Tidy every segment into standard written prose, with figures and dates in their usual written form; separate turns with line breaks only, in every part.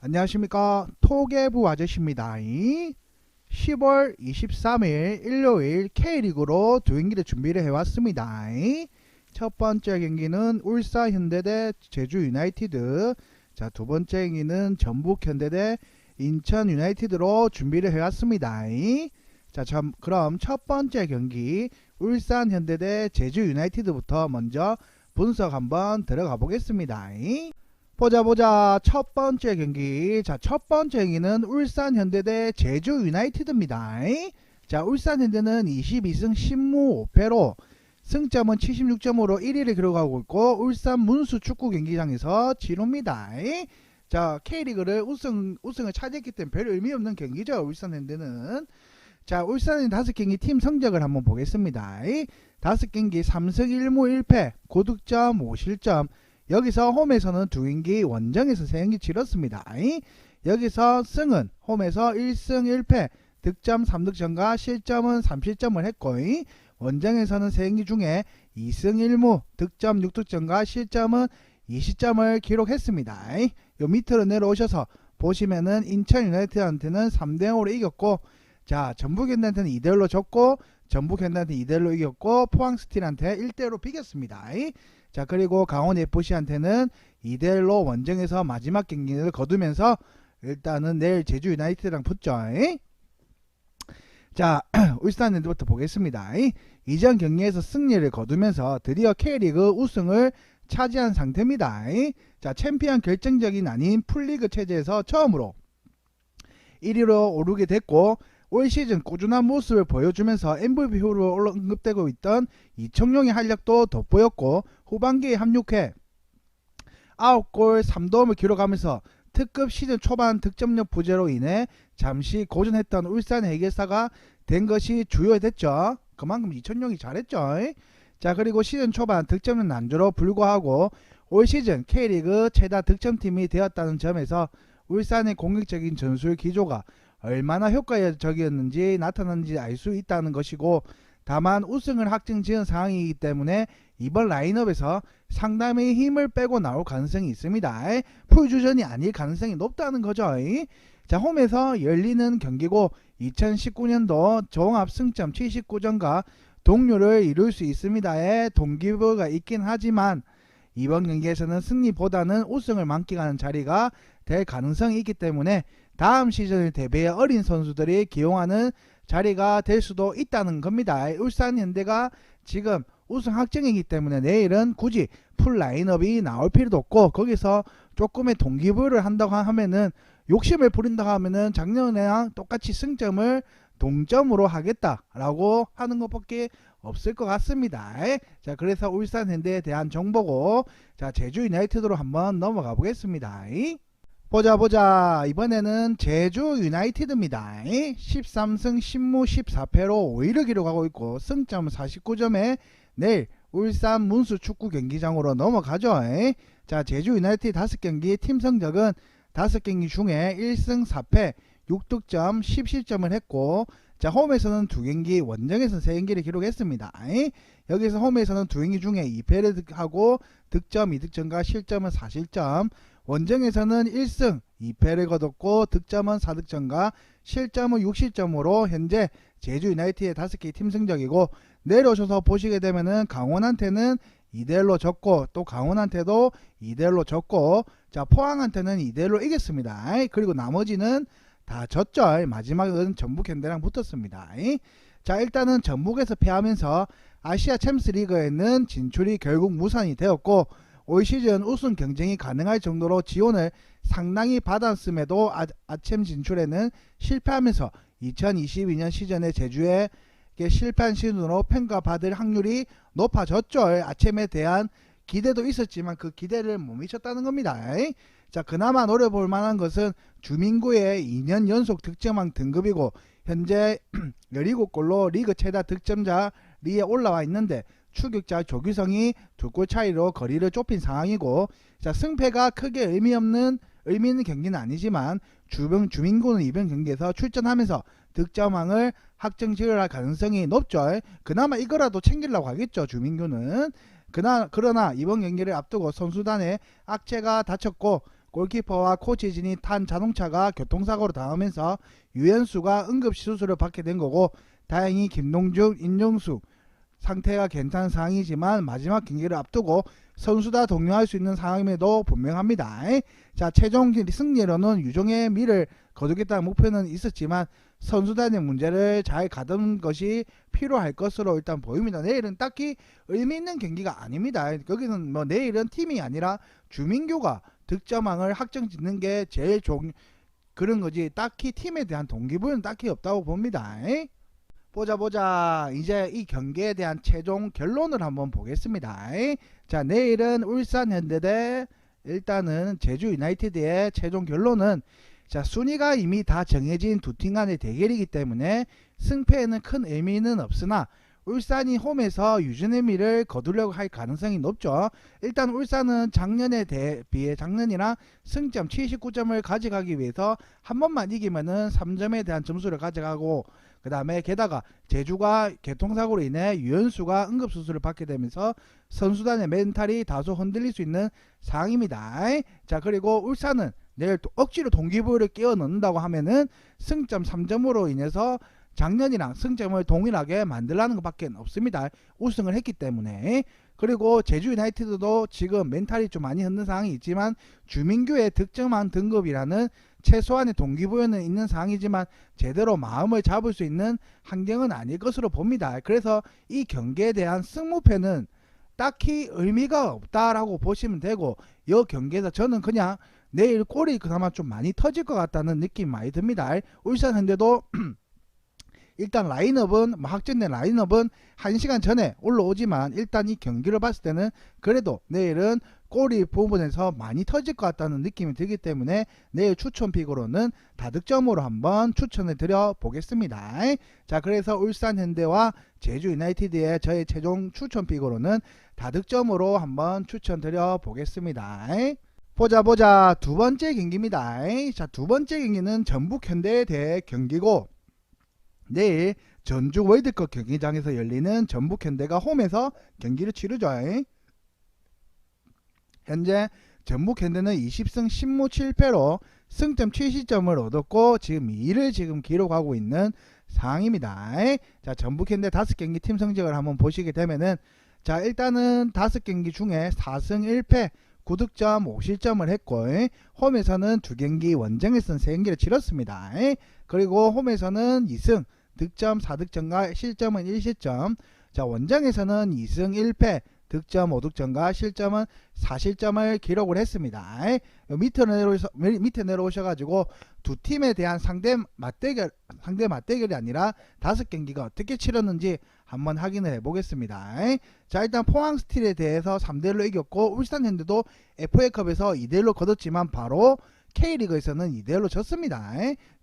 안녕하십니까, 토개부 아저씨입니다. 10월 23일 일요일 K리그로 두 경기를 준비를 해왔습니다. 첫 번째 경기는 울산 현대 대 제주 유나이티드, 자, 두 번째 경기는 전북 현대 대 인천 유나이티드로 준비를 해왔습니다. 자, 그럼 첫 번째 경기 울산 현대 대 제주 유나이티드부터 먼저 분석 한번 들어가 보겠습니다. 보자 첫 번째 경기. 자, 첫 번째 경기는 울산 현대 대 제주 유나이티드입니다. 자, 울산 현대는 22승 10무 5패로 승점은 76점으로 1위를 기록하고 있고 울산 문수 축구 경기장에서 치릅니다. 자, K리그를 우승을 차지했기 때문에 별 의미 없는 경기죠, 울산 현대는. 자, 울산의 5경기 팀 성적을 한번 보겠습니다. 5경기 3승 1무 1패, 고득점 5실점. 여기서 홈에서는 2경기, 원정에서 3경기 치렀습니다. 여기서 승은 홈에서 1승 1패, 득점 3득점과 실점은 3실점을 했고, 원정에서는 3경기 중에 2승 1무, 득점 6득점과 실점은 20점을 기록했습니다. 요 밑으로 내려오셔서 보시면은 인천 유나이티드한테는 3대0으로 이겼고, 자, 전북 현대한테는 2대1로 졌고, 전북 현대한테 2대1로 이겼고, 포항 스틸한테 1대1로 비겼습니다. 자, 그리고 강원 FC한테는 2대1로 원정에서 마지막 경기를 거두면서 일단은 내일 제주 유나이티드랑 붙죠. 자, 울산 현대부터 보겠습니다. 이전 경기에서 승리를 거두면서 드디어 K리그 우승을 차지한 상태입니다. 자, 챔피언 결정적인 아닌 풀리그 체제에서 처음으로 1위로 오르게 됐고, 올 시즌 꾸준한 모습을 보여주면서 MVP 후로 언급되고 있던 이청용의 활약도 돋보였고, 후반기에 합류해 9골 3도움을 기록하면서 특급 시즌 초반 득점력 부재로 인해 잠시 고전했던 울산의 해결사가 된 것이 주요됐죠. 그만큼 이청용이 잘했죠. 자, 그리고 시즌 초반 득점력 난조로 불구하고 올 시즌 K리그 최다 득점팀이 되었다는 점에서 울산의 공격적인 전술 기조가 얼마나 효과적이었는지 나타났는지 알 수 있다는 것이고, 다만 우승을 확정지은 상황이기 때문에 이번 라인업에서 상당히 힘을 빼고 나올 가능성이 있습니다. 풀주전이 아닐 가능성이 높다는 거죠. 자, 홈에서 열리는 경기고 2019년도 종합 승점 79점과 동률을 이룰 수 있습니다. 동기부여가 있긴 하지만 이번 경기에서는 승리보다는 우승을 만끽하는 자리가 될 가능성이 있기 때문에 다음 시즌을 대비해 어린 선수들이 기용하는 자리가 될 수도 있다는 겁니다. 울산 현대가 지금 우승 확정이기 때문에 내일은 굳이 풀 라인업이 나올 필요도 없고, 거기서 조금의 동기부여를 한다고 하면은, 욕심을 부린다고 하면은 작년이랑 똑같이 승점을 동점으로 하겠다라고 하는 것밖에 없을 것 같습니다. 자, 그래서 울산 현대에 대한 정보고, 자, 제주 유나이티드로 한번 넘어가 보겠습니다. 보자 이번에는 제주 유나이티드입니다. 13승 10무 14패로 5위를 기록하고 있고 승점 49점에 내일 울산 문수 축구 경기장으로 넘어가죠. 자, 제주 유나이티드 5경기 팀 성적은 5경기 중에 1승 4패 6득점 10실점을 했고, 자, 홈에서는 2경기, 원정에서는 3경기를 기록했습니다. 여기서 홈에서는 2경기 중에 2패를 하고 득점 2득점과 실점은 4실점, 원정에서는 1승 2패를 거뒀고 득점은 4득점과 실점은 6실점으로 현재 제주 유나이티드의 5개 팀 성적이고, 내려오셔서 보시게 되면은 강원한테는 2대1로 졌고, 또 강원한테도 2대1로 졌고, 자, 포항한테는 2대1로 이겼습니다. 그리고 나머지는 다 졌죠. 마지막은 전북 현대랑 붙었습니다. 자, 일단은 전북에서 패하면서 아시아 챔스 리그에는 진출이 결국 무산이 되었고, 올 시즌 우승 경쟁이 가능할 정도로 지원을 상당히 받았음에도 아챔 진출에는 실패하면서 2022년 시즌에 제주에 실패한 시즌으로 평가받을 확률이 높아졌죠. 아챔에 대한 기대도 있었지만 그 기대를 못 미쳤다는 겁니다. 자, 그나마 노려볼 만한 것은 주민구의 2년 연속 득점왕 등급이고 현재 17골로 리그 최다 득점자리에 올라와 있는데, 추격자 조규성이 2골 차이로 거리를 좁힌 상황이고, 자, 승패가 크게 의미 있는 경기는 아니지만 주민구는 이번 경기에서 출전하면서 득점왕을 확정지을 가능성이 높죠. 그나마 이거라도 챙기려고 하겠죠, 주민구는. 그러나 이번 경기를 앞두고 선수단의 악재가 다쳤고 골키퍼와 코치진이 탄 자동차가 교통사고로 당하면서 유현수가 응급수술을 받게 된 거고, 다행히 김동준, 임정수 상태가 괜찮은 상황이지만 마지막 경기를 앞두고 선수 다 동료할 수 있는 상황임에도 분명합니다. 자, 최종 승리로는 유종의 미를 거두겠다는 목표는 있었지만 선수단의 문제를 잘 가두는 것이 필요할 것으로 일단 보입니다. 내일은 딱히 의미 있는 경기가 아닙니다. 거기는 뭐 내일은 팀이 아니라 주민규가 득점왕을 확정짓는 게 제일 그런 거지, 딱히 팀에 대한 동기부여는 딱히 없다고 봅니다. 보자 이제 이 경기에 대한 최종 결론을 한번 보겠습니다. 자, 내일은 울산 현대 대 일단은 제주 유나이티드의 최종 결론은, 자, 순위가 이미 다 정해진 두 팀 간의 대결이기 때문에 승패에는 큰 의미는 없으나 울산이 홈에서 유준의 미를 거두려고 할 가능성이 높죠. 일단 울산은 작년에 비해 작년이랑 승점 79점을 가져가기 위해서 한 번만 이기면은 3점에 대한 점수를 가져가고, 그 다음에 게다가 제주가 교통사고로 인해 유현수가 응급수술을 받게 되면서 선수단의 멘탈이 다소 흔들릴 수 있는 상황입니다. 자, 그리고 울산은 내일 또 억지로 동기부여를 끼워 넣는다고 하면은 승점 3점으로 인해서 작년이랑 승점을 동일하게 만들라는 것밖에 없습니다. 우승을 했기 때문에. 그리고 제주 유나이티드도 지금 멘탈이 좀 많이 흔든 상황이 있지만 주민규의 득점왕 등급이라는 최소한의 동기부여는 있는 상황이지만 제대로 마음을 잡을 수 있는 환경은 아닐 것으로 봅니다. 그래서 이 경기에 대한 승무패는 딱히 의미가 없다라고 보시면 되고, 이 경기에서 저는 그냥 내일 골이 그나마 좀 많이 터질 것 같다는 느낌이 많이 듭니다. 울산 현대도 일단 라인업은 확정된 라인업은 1시간 전에 올라오지만 일단 이 경기를 봤을 때는 그래도 내일은 골이 부분에서 많이 터질 것 같다는 느낌이 들기 때문에 내일 추천픽으로는 다득점으로 한번 추천을 드려 보겠습니다. 자, 그래서 울산 현대와 제주 유나이티드의 저의 최종 추천픽으로는 다득점으로 한번 추천드려 보겠습니다. 보자 두 번째 경기입니다. 자, 두 번째 경기는 전북 현대에 대해 경기고, 내일 전주 월드컵 경기장에서 열리는 전북 현대가 홈에서 경기를 치르죠. 현재 전북 현대는 20승 10무 7패로 승점 70점을 얻었고 지금 2위를 지금 기록하고 있는 상황입니다. 자, 전북 현대 5경기 팀 성적을 한번 보시게 되면은, 자, 일단은 5경기 중에 4승 1패 9득점 5실점을 했고, 홈에서는 2경기, 원정에서는 3경기를 치렀습니다. 그리고 홈에서는 2승 득점 4득점과 실점은 1실점. 자, 원정에서는 2승 1패 득점 5득점과 실점은 4실점을 기록을 했습니다. 밑에 내려오셔가지고 두 팀에 대한 상대 맞대결이 아니라 5경기가 어떻게 치렀는지 한번 확인을 해보겠습니다. 자, 일단 포항 스틸에 대해서 3대1로 이겼고, 울산 현대도 FA컵에서 2대1로 거뒀지만 바로 K리그에서는 2대1로 졌습니다.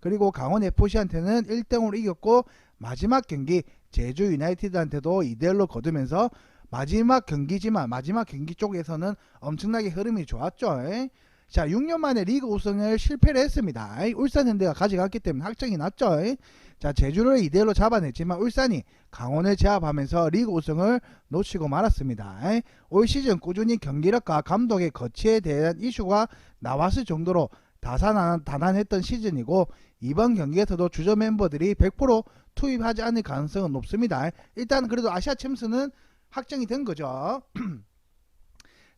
그리고 강원 FC한테는 1대0으로 이겼고, 마지막 경기 제주 유나이티드한테도 2대1로 거두면서 마지막 경기 쪽에서는 엄청나게 흐름이 좋았죠. 자, 6년 만에 리그 우승을 실패를 했습니다. 울산 현대가 가져갔기 때문에 확정이 났죠. 자, 제주를 2대1로 잡아냈지만 울산이 강원을 제압하면서 리그 우승을 놓치고 말았습니다. 올 시즌 꾸준히 경기력과 감독의 거치에 대한 이슈가 나왔을 정도로 다난했던 시즌이고, 이번 경기에서도 주전 멤버들이 100% 투입하지 않을 가능성은 높습니다. 일단 그래도 아시아 챔스는 확정이 된 거죠.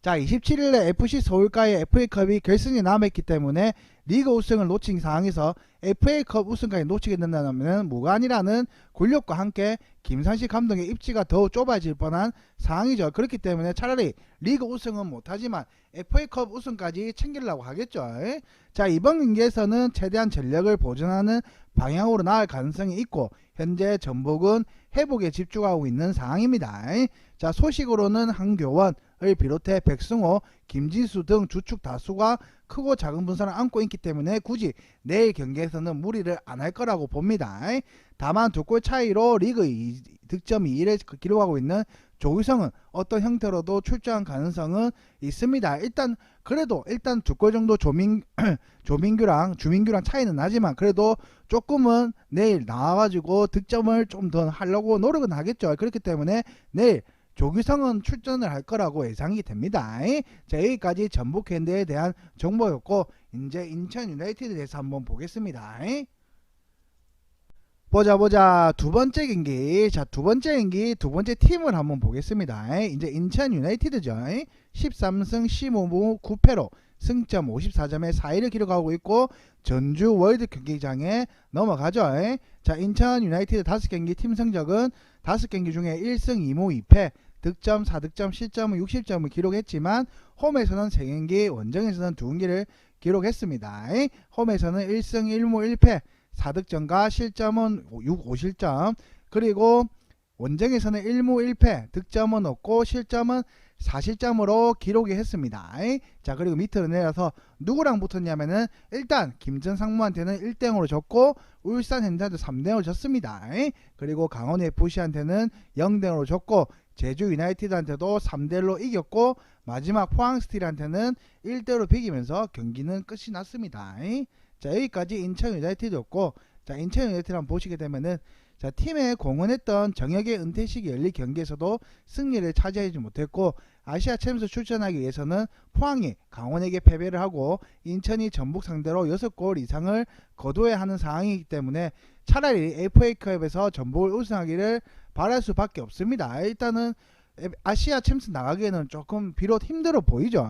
자, 27일에 FC 서울과의 FA컵이 결승에 남았기 때문에 리그 우승을 놓친 상황에서 FA컵 우승까지 놓치게 된다면 무관이라는 굴욕과 함께 김상식 감독의 입지가 더 좁아질 뻔한 상황이죠. 그렇기 때문에 차라리 리그 우승은 못하지만 FA컵 우승까지 챙기려고 하겠죠. 자, 이번 경기에서는 최대한 전력을 보존하는 방향으로 나갈 가능성이 있고, 현재 전북은 회복에 집중하고 있는 상황입니다. 자, 소식으로는 한교원을 비롯해 백승호, 김진수 등 주축 다수가 크고 작은 분산을 안고 있기 때문에 굳이 내일 경기에서는 무리를 안 할 거라고 봅니다. 다만 2골 차이로 리그 득점 2위를 기록하고 있는 조규성은 어떤 형태로도 출전할 가능성은 있습니다. 일단 2골 정도 주민규랑 차이는 나지만 그래도 조금은 내일 나와가지고 득점을 좀 더 하려고 노력은 하겠죠. 그렇기 때문에 내일 조규성은 출전을 할 거라고 예상이 됩니다. 자, 여기까지 전북 현대에 대한 정보였고, 이제 인천 유나이티드에 대해서 한번 보겠습니다. 보자 두 번째 경기. 자, 두 번째 경기 두 번째 팀을 한번 보겠습니다. 이제 인천 유나이티드죠. 13승 15무 9패로 승점 54점에 4위를 기록하고 있고, 전주 월드 경기장에 넘어가죠. 자, 인천 유나이티드 5경기 팀 성적은 5경기 중에 1승 2무 2패, 득점 4득점 실점은 60점을 기록했지만, 홈에서는 3경기, 원정에서는 2경기를 기록했습니다. 홈에서는 1승 1무 1패, 4득점과 실점은 5실점, 그리고 원정에서는 1무 1패, 득점은 없고 실점은 4실점으로 기록이 했습니다. 자, 그리고 밑으로 내려서 누구랑 붙었냐면은, 일단 김전 상무한테는 1대0으로 졌고, 울산 현대한테 3대0으로 졌습니다. 그리고 강원 FC한테는 0대0으로 졌고, 제주 유나이티드한테도 3대1로 이겼고, 마지막 포항 스틸한테는 1대1로 비기면서 경기는 끝이 났습니다. 자, 여기까지 인천 유나이티드였고, 자, 인천 유나이티드 한번 보시게 되면은, 자, 팀에 공헌했던 정혁의 은퇴식이 열린 경기에서도 승리를 차지하지 못했고, 아시아 챔스 출전하기 위해서는 포항이 강원에게 패배를 하고, 인천이 전북 상대로 6골 이상을 거둬야 하는 상황이기 때문에 차라리 FA컵에서 전북을 우승하기를 바랄 수밖에 없습니다. 일단은 아시아 챔스 나가기에는 조금 비록 힘들어 보이죠.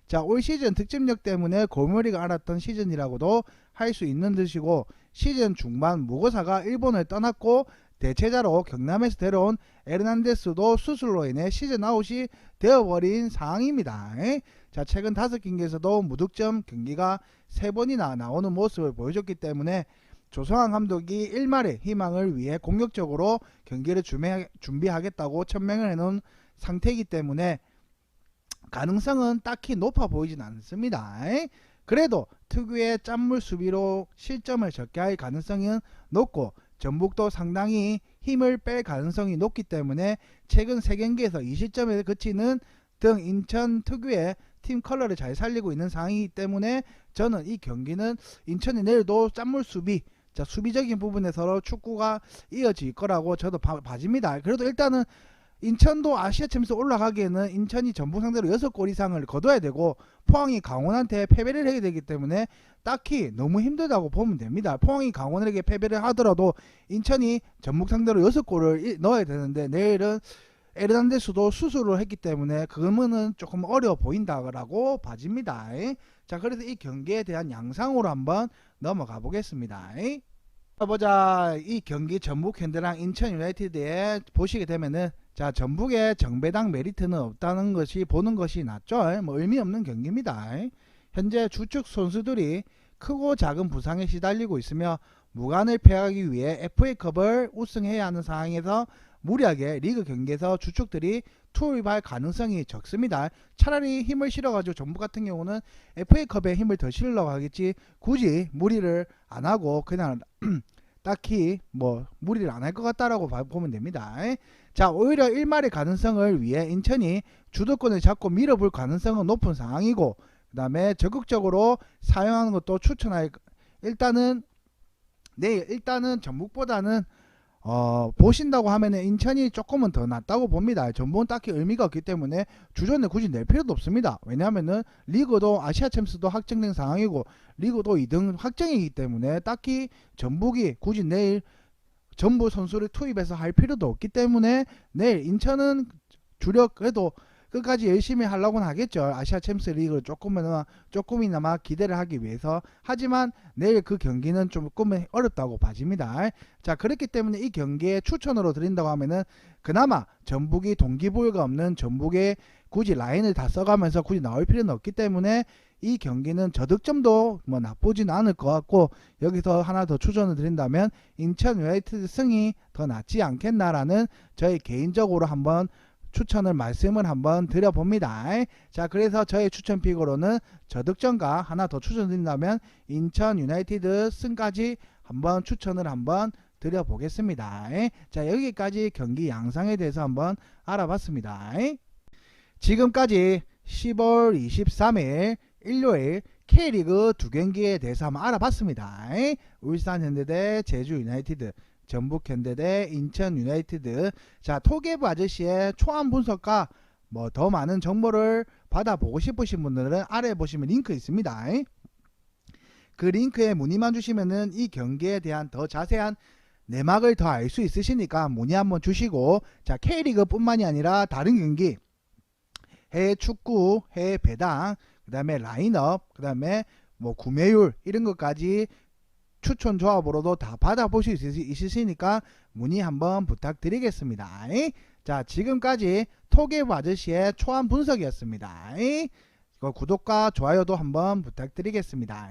자, 올 시즌 득점력 때문에 고무리가 앓았던 시즌이라고도 할 수 있는 듯이고, 시즌 중반 무고사가 일본을 떠났고 대체자로 경남에서 데려온 에르난데스도 수술로 인해 시즌 아웃이 되어버린 상황입니다. 자, 최근 5경기에서도 무득점 경기가 3번이나 나오는 모습을 보여줬기 때문에 조성환 감독이 일말의 희망을 위해 공격적으로 경기를 준비하겠다고 천명을 해놓은 상태이기 때문에 가능성은 딱히 높아 보이진 않습니다. 그래도 특유의 짠물 수비로 실점을 적게 할 가능성은 높고, 전북도 상당히 힘을 뺄 가능성이 높기 때문에 최근 3경기에서 2실점에 그치는 등 인천 특유의 팀 컬러를 잘 살리고 있는 상황이기 때문에 저는 이 경기는 인천이 내일도 짠물 수비, 자, 수비적인 부분에서 축구가 이어질 거라고 저도 봐집니다. 그래도 일단은 인천도 아시아 챔스 올라가기에는 인천이 전북 상대로 6골 이상을 거둬야 되고, 포항이 강원한테 패배를 해야 되기 때문에 딱히 너무 힘들다고 보면 됩니다. 포항이 강원에게 패배를 하더라도 인천이 전북 상대로 6골을 넣어야 되는데, 내일은 에르난데스도 수술을 했기 때문에 그거는 조금 어려워 보인다고 봐집니다. 자, 그래서 이 경기에 대한 양상으로 한번 넘어가 보겠습니다. 보자, 이 경기 전북 현대랑 인천 유나이티드에 보시게 되면은, 자, 전북의 정배당 메리트는 없다는 것이 보는 것이 낫죠. 뭐 의미 없는 경기입니다. 현재 주축 선수들이 크고 작은 부상에 시달리고 있으며, 무관을 패하기 위해 FA컵을 우승해야 하는 상황에서 무리하게 리그 경기에서 주축들이 투입할 가능성이 적습니다. 차라리 힘을 실어가지고 전북 같은 경우는 FA컵에 힘을 더 실으려고 하겠지, 굳이 무리를 안 하고 그냥 딱히 뭐 무리를 안 할 것 같다라고 보면 됩니다. 자, 오히려 일말의 가능성을 위해 인천이 주도권을 잡고 밀어볼 가능성은 높은 상황이고, 그 다음에 적극적으로 사용하는 것도 추천할, 일단은 전북보다는 보신다고 하면은 인천이 조금은 더 낫다고 봅니다. 전북은 딱히 의미가 없기 때문에 주전을 굳이 낼 필요도 없습니다. 왜냐하면은 리그도 아시아 챔스도 확정된 상황이고, 리그도 2등 확정이기 때문에 딱히 전북이 굳이 내일 전부 선수를 투입해서 할 필요도 없기 때문에, 내일 인천은 주력 그래도 끝까지 열심히 하려고는 하겠죠. 아시아 챔스 리그를 조금이나마 기대를 하기 위해서. 하지만 내일 그 경기는 조금은 어렵다고 봐집니다. 자, 그렇기 때문에 이 경기에 추천으로 드린다고 하면은, 그나마 전북이 동기부여가 없는 전북에 굳이 라인을 다 써가면서 굳이 나올 필요는 없기 때문에 이 경기는 저득점도 뭐 나쁘진 않을 것 같고, 여기서 하나 더 추천을 드린다면 인천 유나이티드 승이 더 낫지 않겠나라는 저희 개인적으로 한번 추천을 말씀을 한번 드려봅니다. 자, 그래서 저의 추천픽으로는 저득점과 하나 더 추천드린다면 인천 유나이티드 승까지 한번 추천을 한번 드려보겠습니다. 자, 여기까지 경기 양상에 대해서 한번 알아봤습니다. 지금까지 10월 23일 일요일 K리그 2경기에 대해서 한번 알아봤습니다. 울산 현대 대 제주 유나이티드, 전북현대 대 인천 유나이티드. 자, 토개부 아저씨의 초안 분석과 뭐 더 많은 정보를 받아보고 싶으신 분들은 아래 보시면 링크 있습니다. 그 링크에 문의만 주시면은 이 경기에 대한 더 자세한 내막을 더 알 수 있으시니까 문의 한번 주시고, 자, K리그 뿐만이 아니라 다른 경기, 해외 축구, 해외 배당, 그 다음에 라인업, 그 다음에 뭐 구매율 이런 것까지 추천 조합으로도 다 받아보실 수 있으시니까 문의 한번 부탁드리겠습니다. 자, 지금까지 토개부 아저씨의 초안 분석이었습니다. 구독과 좋아요도 한번 부탁드리겠습니다.